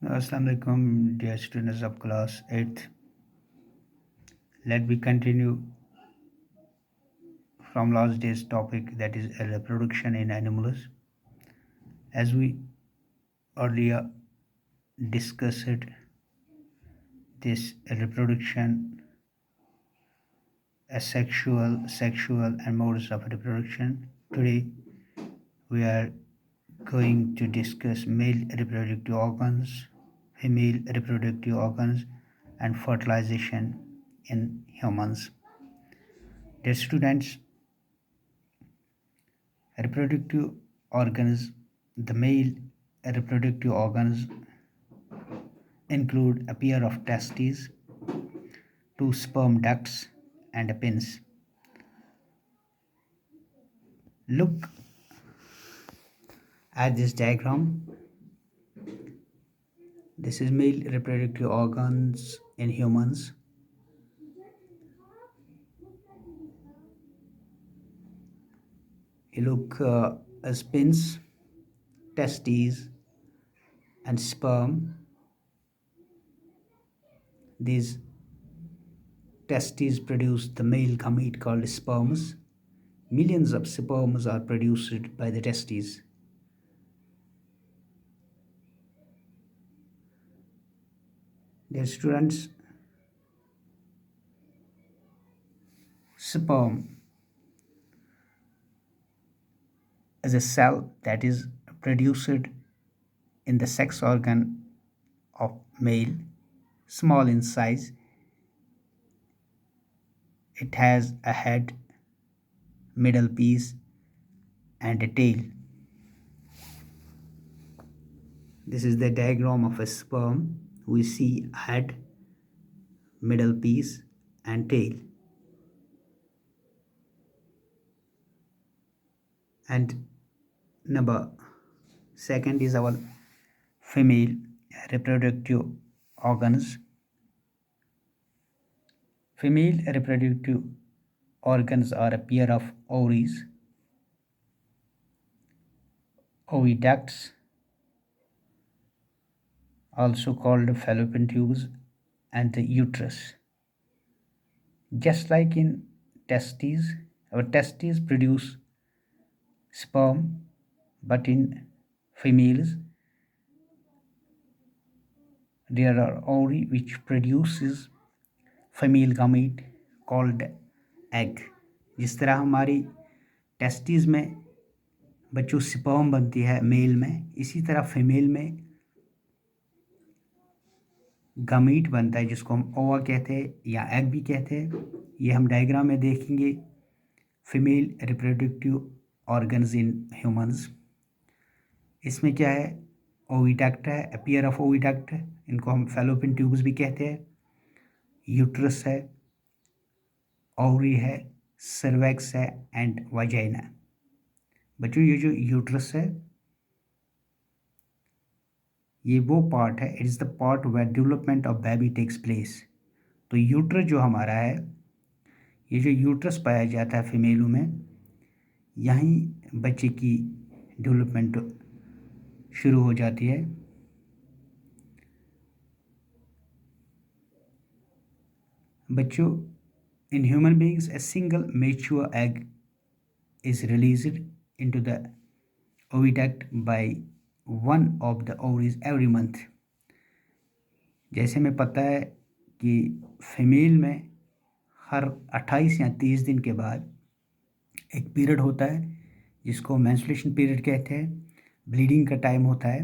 Assalamu alaikum, dear students of class 8th. Let me continue from last day's topic, that is reproduction in animals. As we earlier discussed this reproduction, sexual and modes of reproduction. Today we are going to discuss male reproductive organs, female reproductive organs, and fertilization in humans. Dear students, reproductive organs, the male reproductive organs include a pair of testes, two sperm ducts, and a penis. Look at this diagram. This is male reproductive organs in humans. You look as penis, testes, and sperm. These testes produce the male gamete called sperms. Millions of sperms are produced by the testes. Dear students, sperm is a cell that is produced in the sex organ of male, small in size. It has a head, middle piece, and a tail. This is the diagram of a sperm. We see head, middle piece, and tail. And number second is our female reproductive organs. Female reproductive organs are a pair of ovaries, oviducts, also called fallopian tubes, and the uterus. Just like in testes, our testes produce sperm, but in females, there are ovary which produces female gamete called egg. जिस तरह हमारी testis में बच्चों sperm बनती है mail में, इसी तरह फीमेल में गामीट बनता है जिसको हम ओवा कहते हैं या एग भी कहते हैं। ये हम डायग्राम में देखेंगे। Female reproductive organs in humans, इसमें क्या है, ओविडक्ट है, अ पेयर ऑफ ओविडक्ट है, इनको हम फैलोपियन ट्यूब्स भी कहते हैं। यूट्रस है, ओवरी है, सर्वैक्स है एंड वाजाइना। बच्चों ये जो यूट्रस है ये वो पार्ट है, it is the part where development of baby takes place. तो यूट्रस जो हमारा है, ये जो यूट्रस पाया जाता है फीमेलों में, यहीं बच्चे की डेवलपमेंट शुरू हो जाती है। बच्चों, in human beings a single mature egg is released into the oviduct by one of the ovaries every month. जैसे हमें पता है कि फीमेल में हर 28 या 30 दिन के बाद एक पीरियड होता है जिसको मेंस्ट्रुएशन पीरियड कहते हैं, ब्लीडिंग का टाइम होता है।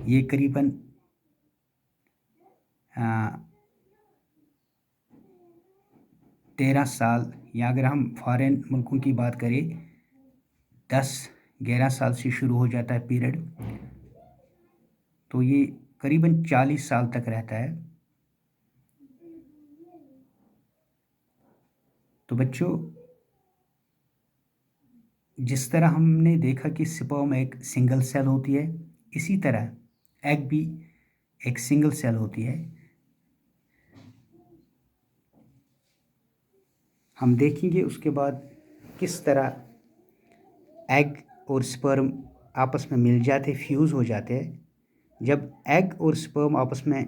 ये करीबन 13 साल, या अगर हम फॉरेन मुल्कों की बात करें 10-11 साल से शुरू हो जाता है पीरियड, तो ये करीबन 40 साल तक रहता है। तो बच्चों, जिस तरह हमने देखा कि स्पर्म एक सिंगल सेल होती है, इसी तरह एग भी एक सिंगल सेल होती है। हम देखेंगे उसके बाद किस तरह एग और स्पर्म आपस में मिल जाते, फ्यूज़ हो जाते हैं, जब एग और स्पर्म आपस में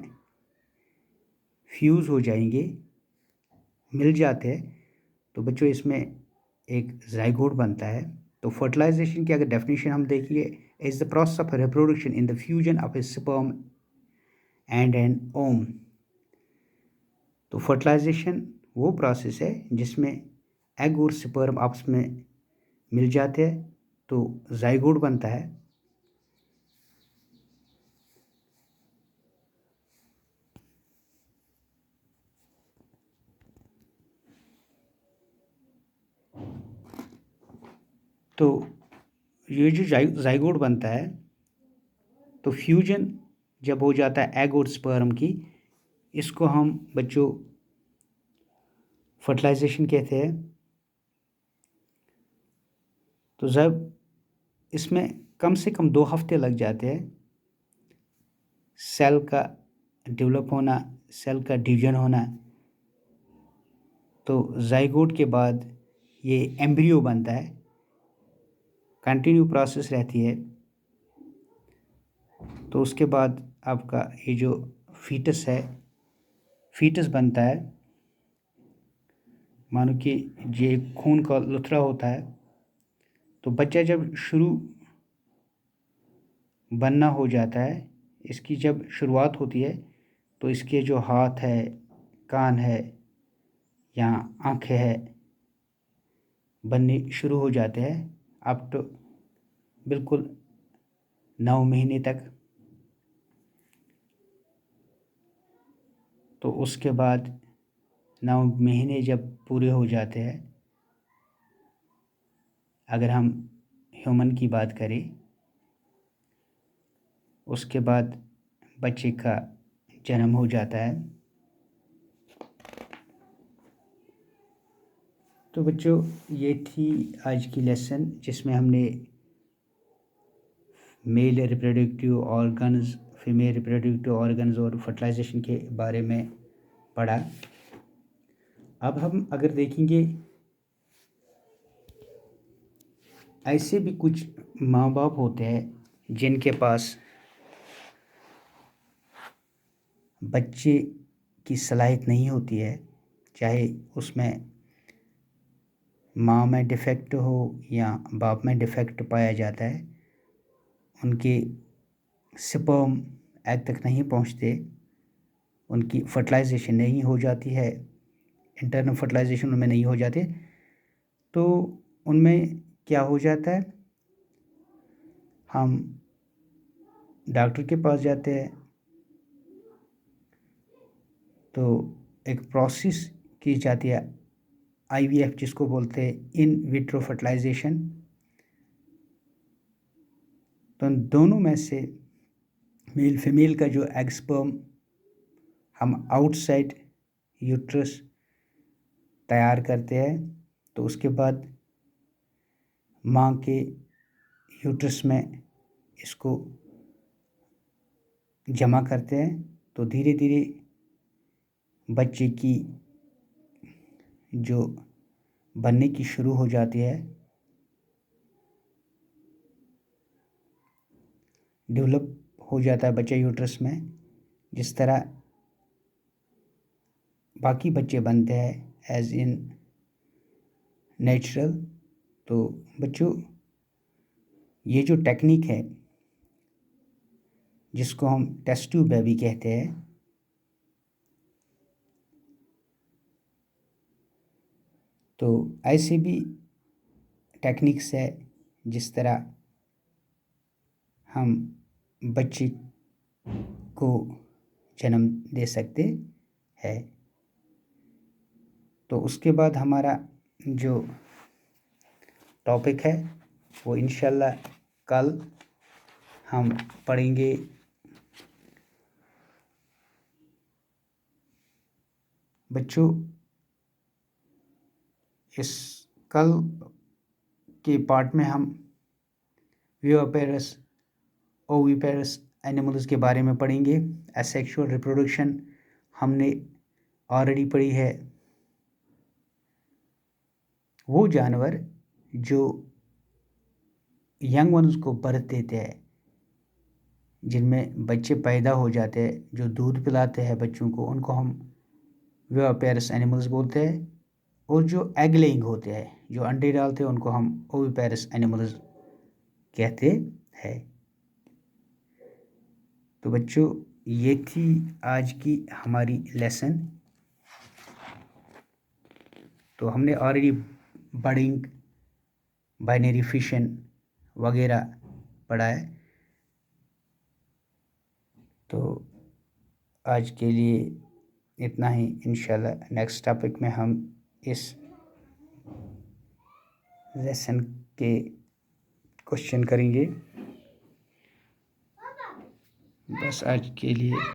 फ्यूज़ हो जाएंगे, मिल जाते हैं, तो बच्चों इसमें एक जाइगोट बनता है। तो फर्टिलाइजेशन की अगर डेफिनेशन हम देखिए, is the process of reproduction in the fusion of a sperm and an ovum. तो फर्टिलाइजेशन वो प्रोसेस है जिसमें एग और स्पर्म आपस में मिल जाते हैं, तो जाइगोट बनता है। तो ये जो जाइगोट बनता है, तो फ्यूजन जब हो जाता है एग और स्पर्म की, इसको हम बच्चों फर्टिलाइजेशन कहते हैं। तो जब इसमें कम से कम 2 हफ्ते लग जाते हैं सेल का डेवलप होना, सेल का डिवीजन होना। तो जाइगोट के बाद ये एम्ब्रियो बनता है, कंटिन्यू प्रोसेस रहती है। तो उसके बाद आपका ये जो फीटस है, फीटस बनता है। मानो कि ये खून का लुथरा होता है। तो बच्चा जब शुरू बनना हो जाता है, इसकी जब शुरुआत होती है, तो इसके जो हाथ है, कान है या आँखें है, बनने शुरू हो जाते हैं अप तो बिल्कुल 9 महीने तक। तो उसके बाद 9 महीने जब पूरे हो जाते हैं, अगर हम ह्यूमन की बात करें, उसके बाद बच्चे का जन्म हो जाता है। तो बच्चों ये थी आज की लेसन जिसमें हमने male reproductive organs, female reproductive organs और फर्टिलाइजेशन के बारे में पढ़ा। अब हम अगर देखेंगे, ऐसे भी कुछ माँ बाप होते हैं जिनके पास बच्चे की सलाहियत नहीं होती है, चाहे उसमें माँ में डिफेक्ट हो या बाप में डिफेक्ट पाया जाता है। उनके स्पर्म एग तक नहीं पहुँचते, उनकी फर्टिलाइजेशन नहीं हो जाती है, इंटरनल फर्टिलाइजेशन उनमें नहीं हो जाती। तो उनमें क्या हो जाता है, हम डॉक्टर के पास जाते हैं। तो एक प्रोसेस की जाती है आईवीएफ, जिसको बोलते हैं इन विट्रो फर्टिलाइजेशन। तो इन दोनों में से मेल फीमेल का जो एग स्पर्म हम आउटसाइड यूट्रस तैयार करते हैं, तो उसके बाद माँ के यूट्रस में इसको जमा करते हैं। तो धीरे धीरे बच्चे की जो बनने की शुरू हो जाती है, डेवलप हो जाता है बच्चा यूट्रस में, जिस तरह बाकी बच्चे बनते हैं एज इन नेचुरल। तो बच्चों ये जो टेक्निक है जिसको हम टेस्ट ट्यूब बेबी कहते हैं, तो ऐसे भी टेक्निक्स है जिस तरह हम बच्चे को जन्म दे सकते हैं। तो उसके बाद हमारा जो टॉपिक है वो इंशाल्लाह कल हम पढ़ेंगे बच्चों। इस कल के पार्ट में हम विवापेरस ओविपेरस एनिमल्स के बारे में पढ़ेंगे। एसेक्सुअल रिप्रोडक्शन हमने ऑलरेडी पढ़ी है। वो जानवर जो यंग वंस को बर्थ देते हैं, जिनमें बच्चे पैदा हो जाते हैं, जो दूध पिलाते हैं बच्चों को, उनको हम विवापेरस एनिमल्स बोलते हैं। और जो एग लेइंग होते हैं, जो अंडे डालते हैं, उनको हम ओविपेरस एनिमल्स कहते हैं। तो बच्चों, ये थी आज की हमारी लेसन। तो हमने ऑलरेडी बर्डिंग, बाइनरी फिशन वगैरह पढ़ा है। तो आज के लिए इतना ही। इंशाल्लाह नेक्स्ट टॉपिक में हम इस लेसन के क्वेश्चन करेंगे। बस आज के लिए।